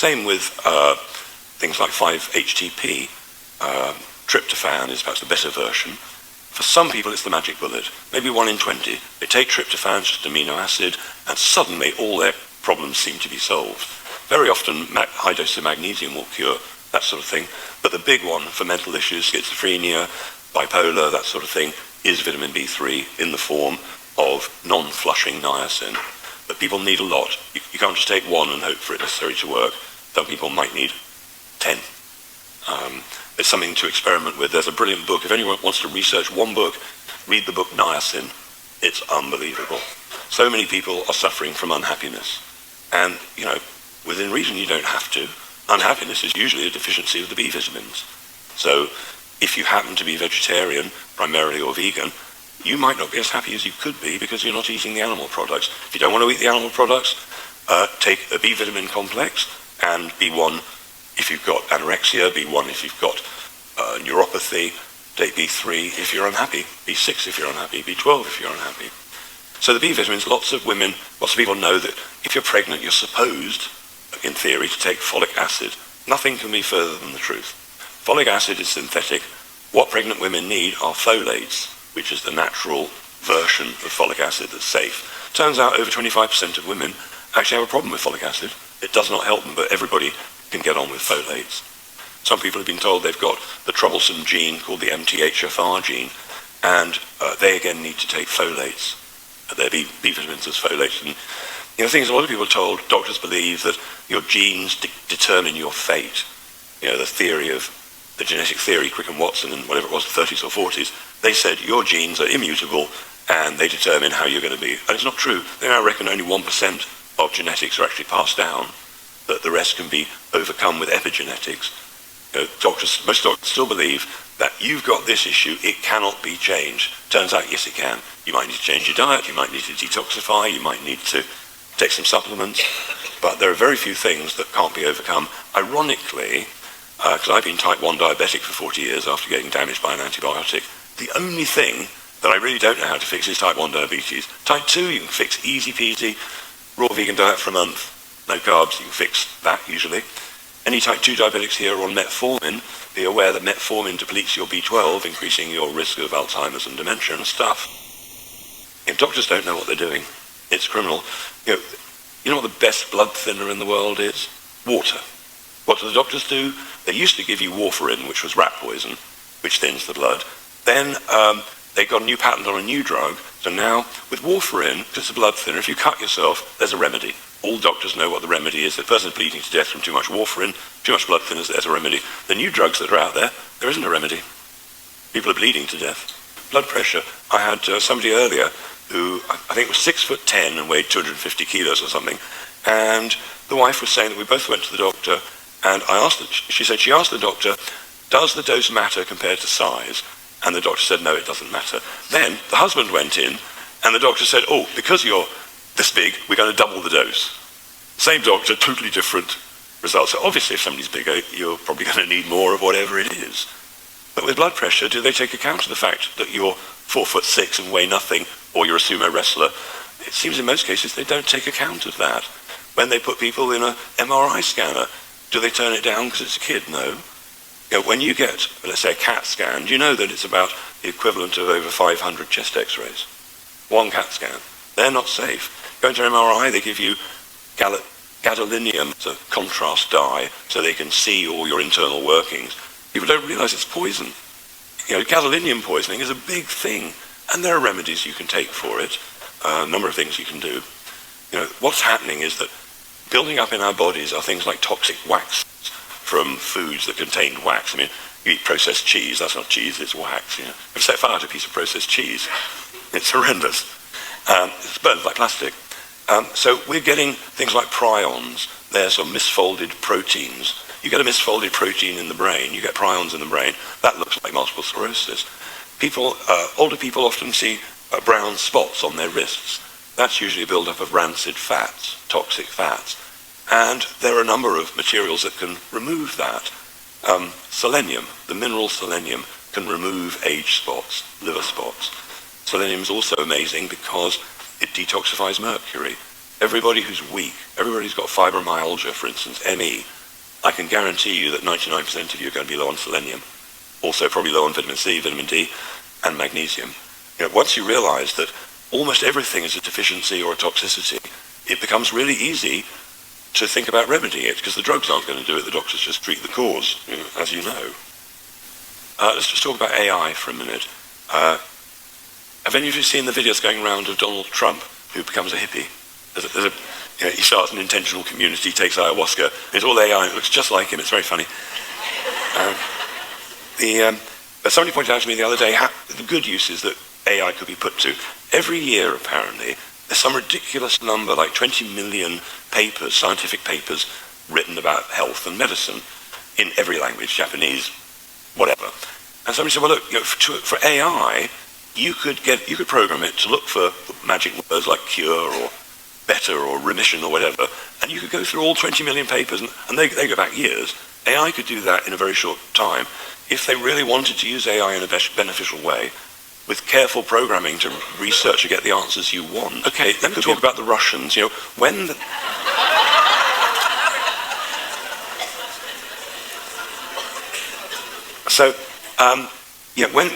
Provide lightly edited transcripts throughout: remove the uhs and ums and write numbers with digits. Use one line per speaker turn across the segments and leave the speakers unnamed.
Same with things like 5-HTP. Tryptophan is perhaps the better version. For some people, it's the magic bullet. Maybe 1 in 20. They take tryptophan, just amino acid, and suddenly all their problems seem to be solved. Very often, high doses of magnesium will cure that sort of thing. But the big one for mental issues, schizophrenia, bipolar, that sort of thing, is vitamin B3 in the form of non-flushing niacin. But people need a lot. You can't just take one and hope for it necessarily to work. Some people might need 10. It's something to experiment with. There's a brilliant book. If anyone wants to research one book, read the book Niacin. It's unbelievable. So many people are suffering from unhappiness. And, within reason, you don't have to. Unhappiness is usually a deficiency of the B vitamins. So if you happen to be vegetarian, primarily, or vegan, you might not be as happy as you could be because you're not eating the animal products. If you don't want to eat the animal products, take a B vitamin complex and B1 if you've got anorexia, B1 if you've got neuropathy, take B3 if you're unhappy, B6 if you're unhappy, B12 if you're unhappy. So the B vitamins, lots of people know that if you're pregnant, you're supposed, in theory, to take folic acid. Nothing can be further than the truth. Folic acid is synthetic. What pregnant women need are folates, which is the natural version of folic acid that's safe. Turns out over 25% of women actually have a problem with folic acid. It does not help them, but everybody can get on with folates. Some people have been told they've got the troublesome gene called the MTHFR gene, and they again need to take folates. Their B vitamins as folates. And the thing is, a lot of people are told, doctors believe that your genes determine your fate. The theory of the genetic theory, Crick and Watson, and whatever it was, the 30s or 40s, they said your genes are immutable and they determine how you're going to be. And it's not true. They now reckon only 1% of genetics are actually passed down, that the rest can be overcome with epigenetics. Most doctors still believe that you've got this issue, it cannot be changed. Turns out, yes, it can. You might need to change your diet, you might need to detoxify, you might need to take some supplements, but there are very few things that can't be overcome. Ironically, because I've been type 1 diabetic for 40 years after getting damaged by an antibiotic, the only thing that I really don't know how to fix is type 1 diabetes. Type 2 you can fix easy peasy, raw vegan diet for a month, no carbs, you can fix that usually. Any type 2 diabetics here are on metformin. Be aware that metformin depletes your B12, increasing your risk of Alzheimer's and dementia and stuff. If doctors don't know what they're doing, it's criminal. You know what the best blood thinner in the world is? Water. What do the doctors do? They used to give you warfarin, which was rat poison, which thins the blood. Then they got a new patent on a new drug. So now, with warfarin, because it's a blood thinner, if you cut yourself, there's a remedy. All doctors know what the remedy is. The person is bleeding to death from too much warfarin, too much blood thinners, there's a remedy. The new drugs that are out there, there isn't a remedy. People are bleeding to death. Blood pressure. I had somebody earlier who I think was 6'10" and weighed 250 kilos or something. And the wife was saying that we both went to the doctor, and I asked her, she asked the doctor, does the dose matter compared to size? And the doctor said, no, it doesn't matter. Then the husband went in, and the doctor said, oh, because you're this big, we're going to double the dose. Same doctor, totally different results. So obviously if somebody's bigger, you're probably going to need more of whatever it is. But with blood pressure, do they take account of the fact that you're 4'6" and weigh nothing, or you're a sumo wrestler? It seems in most cases they don't take account of that. When they put people in an MRI scanner, do they turn it down because it's a kid? No. When you get, let's say, a CAT scan, do you know that it's about the equivalent of over 500 chest x-rays? One CAT scan. They're not safe. Going to an MRI, they give you gadolinium, it's a contrast dye, so they can see all your internal workings. People don't realize it's poison. Gadolinium poisoning is a big thing, and there are remedies you can take for it, a number of things you can do. What's happening is that building up in our bodies are things like toxic wax from foods that contained wax. I mean, you eat processed cheese, that's not cheese, it's wax. If you set fire to a piece of processed cheese, it's horrendous. It burns like plastic. So we're getting things like prions. They're sort of misfolded proteins. You get a misfolded protein in the brain, you get prions in the brain. That looks like multiple sclerosis. Older people often see brown spots on their wrists. That's usually a build-up of rancid fats, toxic fats. And there are a number of materials that can remove that. Selenium, the mineral selenium, can remove age spots, liver spots. Selenium is also amazing because it detoxifies mercury. everybody who's weak, everybody who's got fibromyalgia, for instance, ME, I can guarantee you that 99% of you are going to be low on selenium. Also probably low on vitamin C, vitamin D, and magnesium. Once you realize that almost everything is a deficiency or a toxicity, it becomes really easy to think about remedying it, because the drugs aren't going to do it, the doctors just treat the cause, as you know. Let's just talk about AI for a minute. Have any of you seen the videos going around of Donald Trump, who becomes a hippie? He starts an intentional community, takes ayahuasca, it's all AI, it looks just like him, it's very funny. But somebody pointed out to me the other day the good uses that AI could be put to. Every year, apparently, there's some ridiculous number, like 20 million papers, scientific papers, written about health and medicine in every language, Japanese, whatever. And somebody said, well, look, for AI, you could program it to look for magic words like cure or better or remission or whatever, and you could go through all 20 million papers, and they go back years. AI could do that in a very short time. If they really wanted to use AI in a beneficial way, with careful programming to research to get the answers you want. Okay, let me talk about the Russians. When the...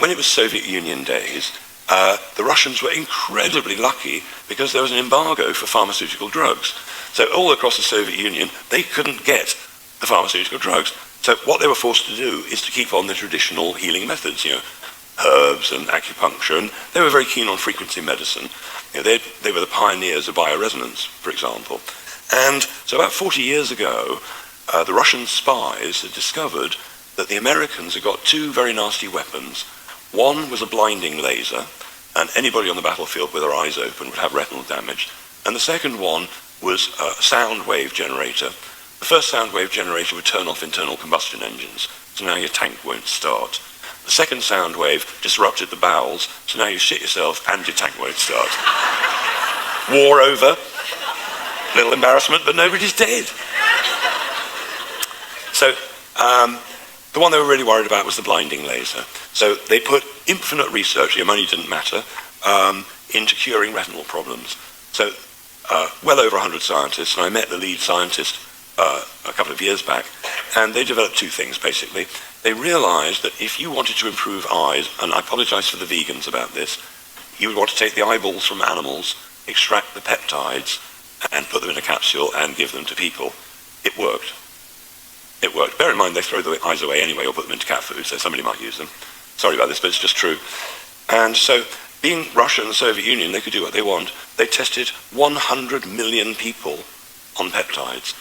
when it was Soviet Union days, the Russians were incredibly lucky because there was an embargo for pharmaceutical drugs. So all across the Soviet Union, they couldn't get the pharmaceutical drugs. So what they were forced to do is to keep on the traditional healing methods, herbs and acupuncture, and they were very keen on frequency medicine. They were the pioneers of bioresonance, for example. And so about 40 years ago, the Russian spies had discovered that the Americans had got two very nasty weapons. One was a blinding laser, and anybody on the battlefield with their eyes open would have retinal damage. And the second one was a sound wave generator. The first sound wave generator would turn off internal combustion engines, so now your tank won't start. The second sound wave disrupted the bowels, so now you shit yourself and your tank won't start. War over. Little embarrassment, but nobody's dead. So the one they were really worried about was the blinding laser. So they put infinite research, your money didn't matter, into curing retinal problems. So well over 100 scientists, and I met the lead scientist a couple of years back, and they developed two things, basically. They realized that if you wanted to improve eyes, and I apologize for the vegans about this, you would want to take the eyeballs from animals, extract the peptides, and put them in a capsule and give them to people. It worked. It worked. Bear in mind, they throw the eyes away anyway or put them into cat food, so somebody might use them. Sorry about this, but it's just true. And so, being Russia and the Soviet Union, they could do what they want. They tested 100 million people on peptides.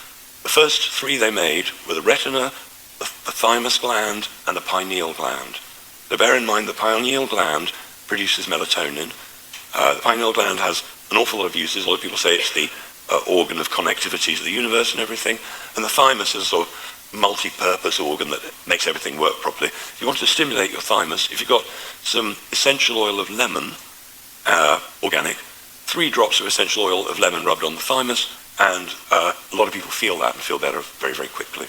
The first three they made were the retina, the thymus gland, and the pineal gland. So bear in mind the pineal gland produces melatonin. The pineal gland has an awful lot of uses. A lot of people say it's the organ of connectivity to the universe and everything. And the thymus is a sort of multi-purpose organ that makes everything work properly. If you want to stimulate your thymus, if you've got some essential oil of lemon, organic, 3 drops of essential oil of lemon rubbed on the thymus, and a lot of people feel that and feel better very, very quickly.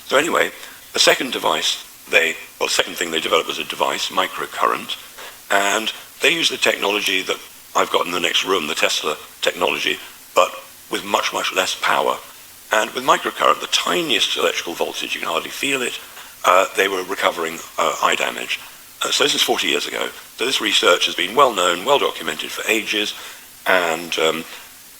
So anyway, the second second thing they developed was a device, microcurrent, and they use the technology that I've got in the next room, the Tesla technology, but with much, much less power. And with microcurrent, the tiniest electrical voltage, you can hardly feel it, they were recovering eye damage. So this is 40 years ago. So this research has been well known, well documented for ages, and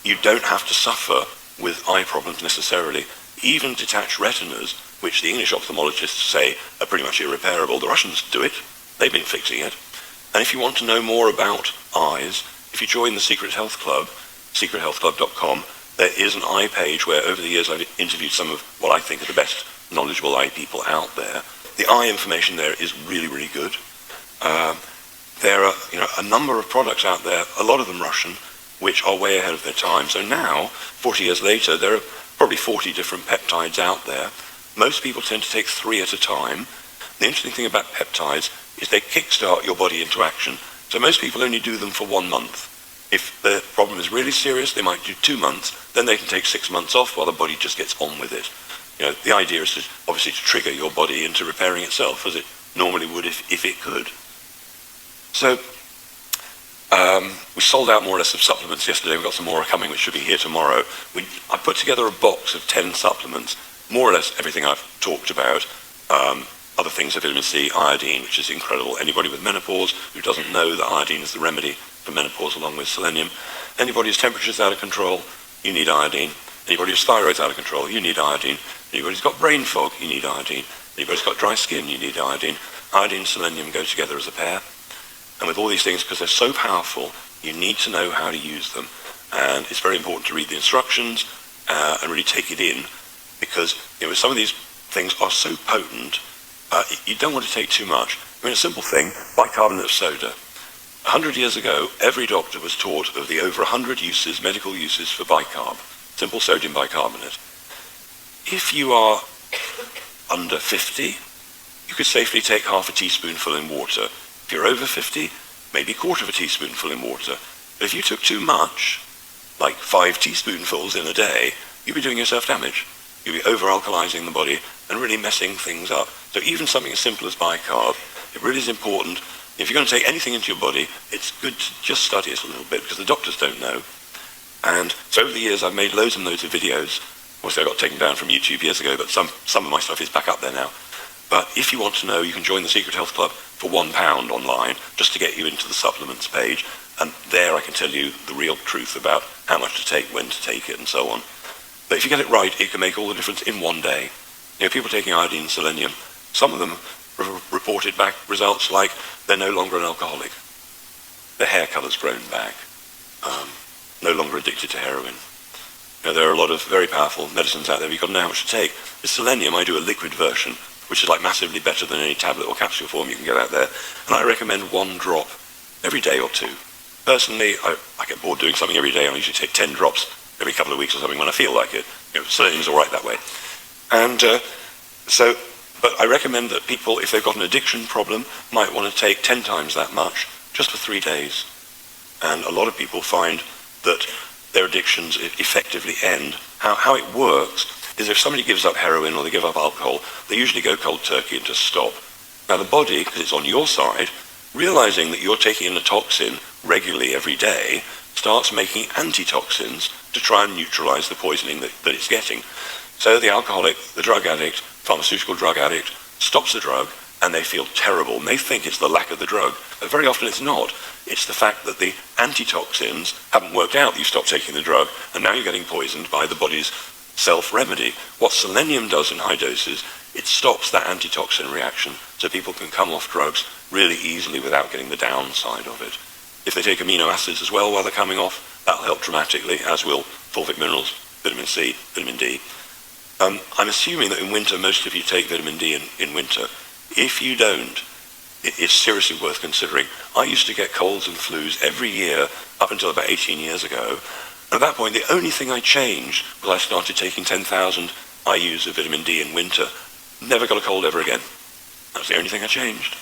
you don't have to suffer with eye problems necessarily. Even detached retinas, which the English ophthalmologists say are pretty much irreparable, the Russians do it. They've been fixing it. And if you want to know more about eyes, if you join the Secret Health Club, secrethealthclub.com, there is an eye page where over the years I've interviewed some of what I think are the best knowledgeable eye people out there. The eye information there is really, really good. There are a number of products out there, a lot of them Russian, which are way ahead of their time. So now, 40 years later, there are probably 40 different peptides out there. Most people tend to take 3 at a time. The interesting thing about peptides is they kickstart your body into action. So most people only do them for 1 month. If the problem is really serious, they might do 2 months. Then they can take 6 months off while the body just gets on with it. The idea is obviously to trigger your body into repairing itself as it normally would if it could. So We sold out more or less of supplements yesterday. We've got some more coming, which should be here tomorrow. I put together a box of 10 supplements, more or less everything I've talked about. Other things are vitamin C, iodine, which is incredible. Anybody with menopause who doesn't know that iodine is the remedy for menopause along with selenium. Anybody whose temperature's out of control, you need iodine. Anybody whose thyroid's out of control, you need iodine. Anybody who's got brain fog, you need iodine. Anybody who's got dry skin, you need iodine. Iodine and selenium go together as a pair. And with all these things, because they're so powerful, you need to know how to use them. And it's very important to read the instructions and really take it in, because some of these things are so potent, you don't want to take too much. I mean, a simple thing, bicarbonate of soda. 100 years ago, every doctor was taught of the over 100 uses, medical uses for bicarb, simple sodium bicarbonate. If you are under 50, you could safely take half a teaspoonful in water. If you're over 50, maybe a quarter of a teaspoonful in water. But if you took too much, like 5 teaspoonfuls in a day, you'd be doing yourself damage. You'd be over-alkalizing the body and really messing things up. So even something as simple as bicarb, it really is important. If you're going to take anything into your body, it's good to just study it a little bit, because the doctors don't know. And so over the years, I've made loads and loads of videos. Obviously, I got taken down from YouTube years ago, but some of my stuff is back up there now. But if you want to know, you can join the Secret Health Club for £1 online, just to get you into the supplements page. And there I can tell you the real truth about how much to take, when to take it, and so on. But if you get it right, it can make all the difference in one day. People taking iodine and selenium, some of them reported back results like they're no longer an alcoholic. Their hair colour's grown back. No longer addicted to heroin. There are a lot of very powerful medicines out there, but you've got to know how much to take. With selenium, I do a liquid version, which is like massively better than any tablet or capsule form you can get out there. And I recommend 1 drop every day or 2. Personally, I get bored doing something every day. I usually take 10 drops every couple of weeks or something when I feel like it. Selenium's all right that way. And but I recommend that people, if they've got an addiction problem, might want to take 10 times that much just for 3 days. And a lot of people find that their addictions effectively end. How it works is if somebody gives up heroin or they give up alcohol, they usually go cold turkey and just stop. Now the body, because it's on your side, realizing that you're taking in a toxin regularly every day, starts making antitoxins to try and neutralize the poisoning that it's getting. So the alcoholic, the drug addict, pharmaceutical drug addict, stops the drug, and they feel terrible, and they think it's the lack of the drug. But very often it's not. It's the fact that the antitoxins haven't worked out that you stopped taking the drug, and now you're getting poisoned by the body's self-remedy. What selenium does in high doses, it stops that antitoxin reaction, so people can come off drugs really easily without getting the downside of it. If they take amino acids as well while they're coming off, that'll help dramatically, as will fulvic minerals, vitamin C, vitamin D. I'm assuming that in winter, most of you take vitamin D in winter. If you don't, it's seriously worth considering. I used to get colds and flus every year up until about 18 years ago. And at that point, the only thing I changed was I started taking 10,000 IUs of vitamin D in winter. Never got a cold ever again. That was the only thing I changed.